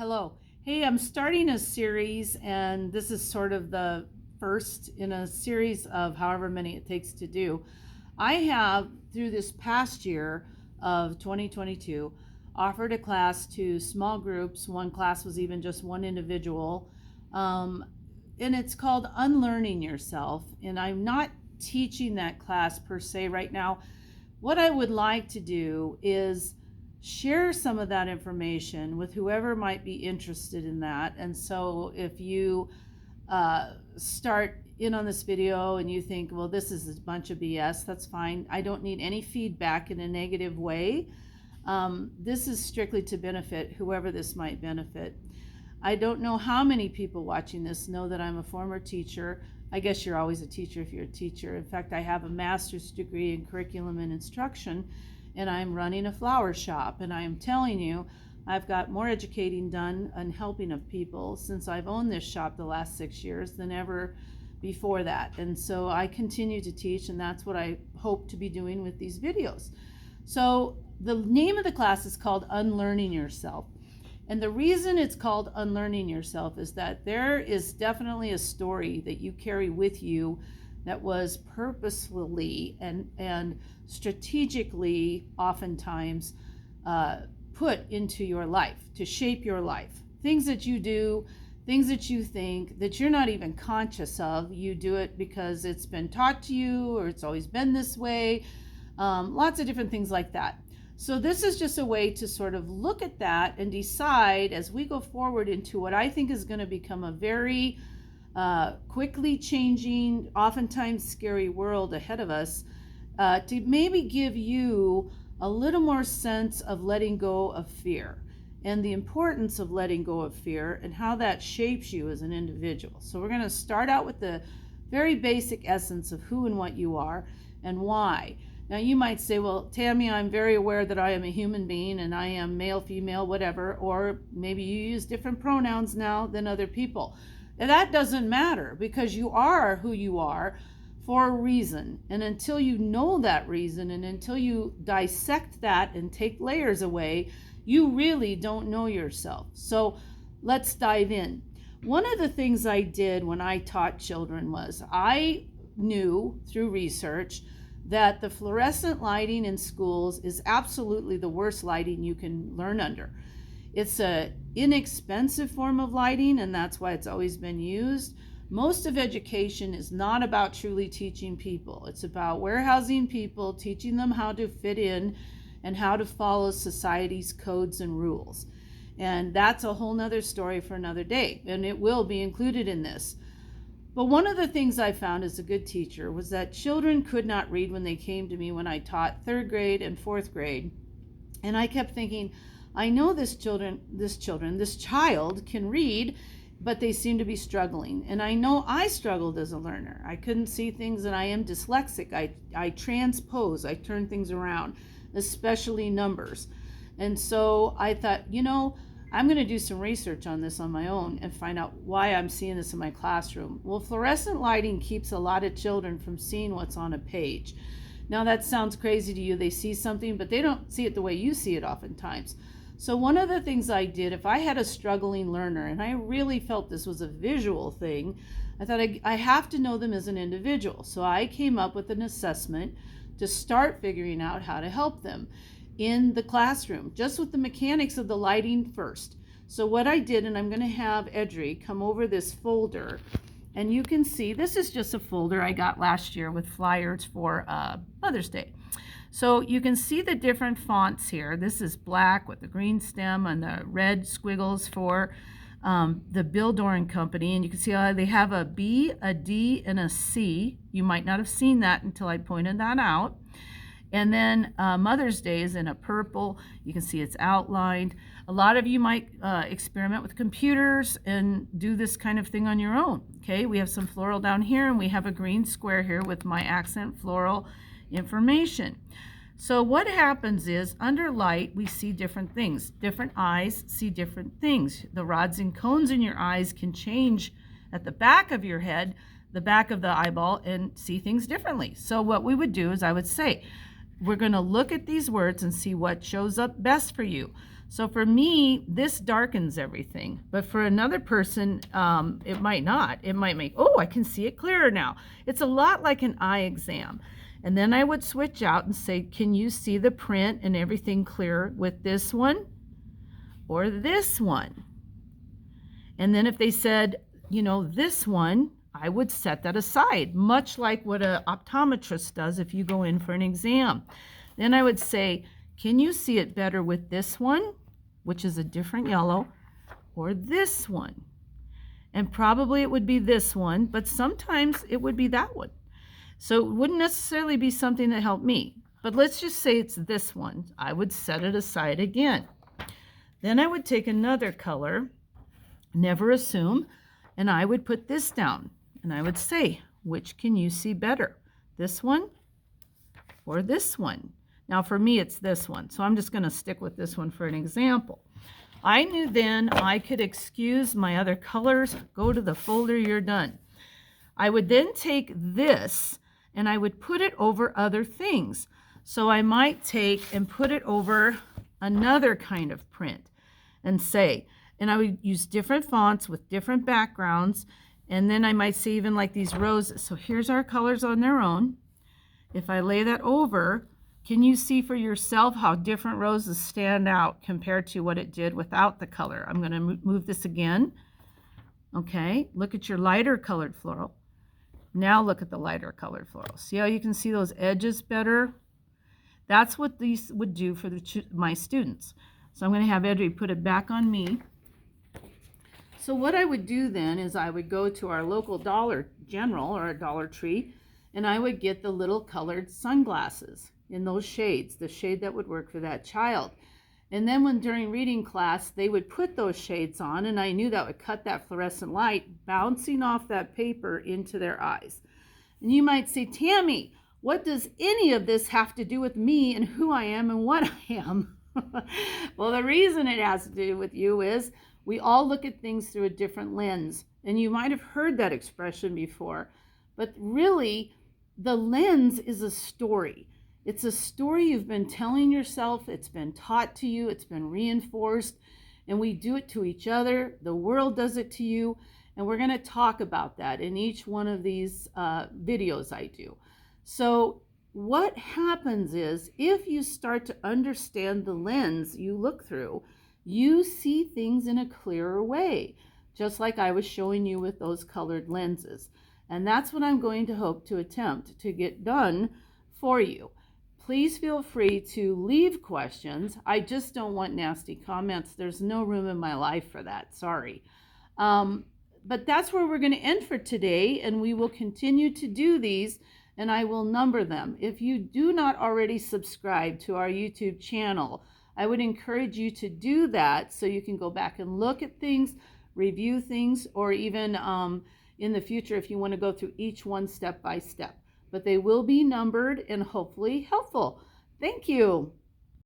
Hello. Hey, I'm starting a series, and this is sort of the first in a series of however many it takes to do. I have, through this past year of 2022, offered a class to small groups. One class was even just one individual. And it's called Unlearning Yourself. And I'm not teaching that class per se right now. What I would like to do is share some of that information with whoever might be interested in that. And so if you start in on this video and you think, well, this is a bunch of BS, that's fine. I don't need any feedback in a negative way. This is strictly to benefit whoever this might benefit. I don't know how many people watching this know that I'm a former teacher. I guess you're always a teacher if you're a teacher. In fact, I have a master's degree in curriculum and instruction, and I'm running a flower shop. And I am telling you, I've got more educating done and helping of people since I've owned this shop the last 6 years than ever before that. And so I continue to teach, and that's what I hope to be doing with these videos. So the name of the class is called Unlearning Yourself. And the reason it's called Unlearning Yourself is that there is definitely a story that you carry with you that was purposefully and strategically oftentimes put into your life to shape your life. Things that you do, things that you think that you're not even conscious of. You do it because it's been taught to you or it's always been this way. Lots of different things like that. So this is just a way to sort of look at that and decide as we go forward into what I think is going to become a very quickly changing, oftentimes scary world ahead of us, to maybe give you a little more sense of letting go of fear and the importance of letting go of fear and how that shapes you as an individual. So we're going to start out with the very basic essence of who and what you are and why. Now you might say, well, Tammy, I'm very aware that I am a human being and I am male, female, whatever, or maybe you use different pronouns now than other people. And that doesn't matter because you are who you are for a reason. And until you know that reason and until you dissect that and take layers away, you really don't know yourself. So let's dive in. One of the things I did when I taught children was I knew through research that the fluorescent lighting in schools is absolutely the worst lighting you can learn under. It's an inexpensive form of lighting, and that's why it's always been used. Most of education is not about truly teaching people. It's about warehousing people, teaching them how to fit in and how to follow society's codes and rules. And that's a whole nother story for another day, and it will be included in this. But one of the things I found as a good teacher was that children could not read when they came to me when I taught 3rd grade and 4th grade. And I kept thinking, I know this child can read, but they seem to be struggling. And I know I struggled as a learner. I couldn't see things, and I am dyslexic. I transpose, I turn things around, especially numbers. And so I thought, I'm going to do some research on this on my own and find out why I'm seeing this in my classroom. Well, fluorescent lighting keeps a lot of children from seeing what's on a page. Now that sounds crazy to you. They see something, but they don't see it the way you see it oftentimes. So one of the things I did, if I had a struggling learner, and I really felt this was a visual thing, I thought I have to know them as an individual. So I came up with an assessment to start figuring out how to help them in the classroom, just with the mechanics of the lighting first. So what I did, and I'm going to have Edry come over this folder, and you can see this is just a folder I got last year with flyers for Mother's Day. So you can see the different fonts here. This is black with the green stem and the red squiggles for the Bill Doran Company, and you can see how they have a B, a D, and a C. You might not have seen that until I pointed that out. And then Mother's Day is in a purple. You can see it's outlined. A lot of you might experiment with computers and do this kind of thing on your own. Okay, we have some floral down here, and we have a green square here with my accent floral information. So what happens is under light, we see different things. Different eyes see different things. The rods and cones in your eyes can change at the back of your head, the back of the eyeball, and see things differently. So what we would do is I would say, we're going to look at these words and see what shows up best for you. So for me, this darkens everything, but for another person, it might not. It might make, oh, I can see it clearer now. It's a lot like an eye exam. And then I would switch out and say, can you see the print and everything clear with this one or this one? And then if they said, this one, I would set that aside, much like what an optometrist does if you go in for an exam. Then I would say, can you see it better with this one, which is a different yellow, or this one? And probably it would be this one, but sometimes it would be that one. So it wouldn't necessarily be something that helped me. But let's just say it's this one. I would set it aside again. Then I would take another color, never assume, and I would put this down. And I would say, which can you see better? This one or this one? Now for me, it's this one. So I'm just going to stick with this one for an example. I knew then I could excuse my other colors, go to the folder, you're done. I would then take this and I would put it over other things. So I might take and put it over another kind of print and say, and I would use different fonts with different backgrounds. And then I might say even like these roses. So here's our colors on their own. If I lay that over, can you see for yourself how different roses stand out compared to what it did without the color? I'm going to move this again. Okay, look at your lighter colored floral. Now look at the lighter colored floral. See how you can see those edges better? That's what these would do for my students. So I'm going to have Edry put it back on me. So what I would do then is I would go to our local Dollar General or a Dollar Tree, and I would get the little colored sunglasses in those shades, the shade that would work for that child. And then when during reading class, they would put those shades on, and I knew that would cut that fluorescent light bouncing off that paper into their eyes. And you might say, Tammy, what does any of this have to do with me and who I am and what I am? Well, the reason it has to do with you is we all look at things through a different lens. And you might have heard that expression before, but really the lens is a story. It's a story you've been telling yourself, it's been taught to you, it's been reinforced, and we do it to each other. The world does it to you, and we're going to talk about that in each one of these videos I do. So what happens is if you start to understand the lens you look through, you see things in a clearer way, just like I was showing you with those colored lenses. And that's what I'm going to hope to attempt to get done for you. Please feel free to leave questions. I just don't want nasty comments. There's no room in my life for that. Sorry. But that's where we're going to end for today, and we will continue to do these, and I will number them. If you do not already subscribe to our YouTube channel, I would encourage you to do that so you can go back and look at things, review things, or even in the future if you want to go through each one step by step. But they will be numbered and hopefully helpful. Thank you.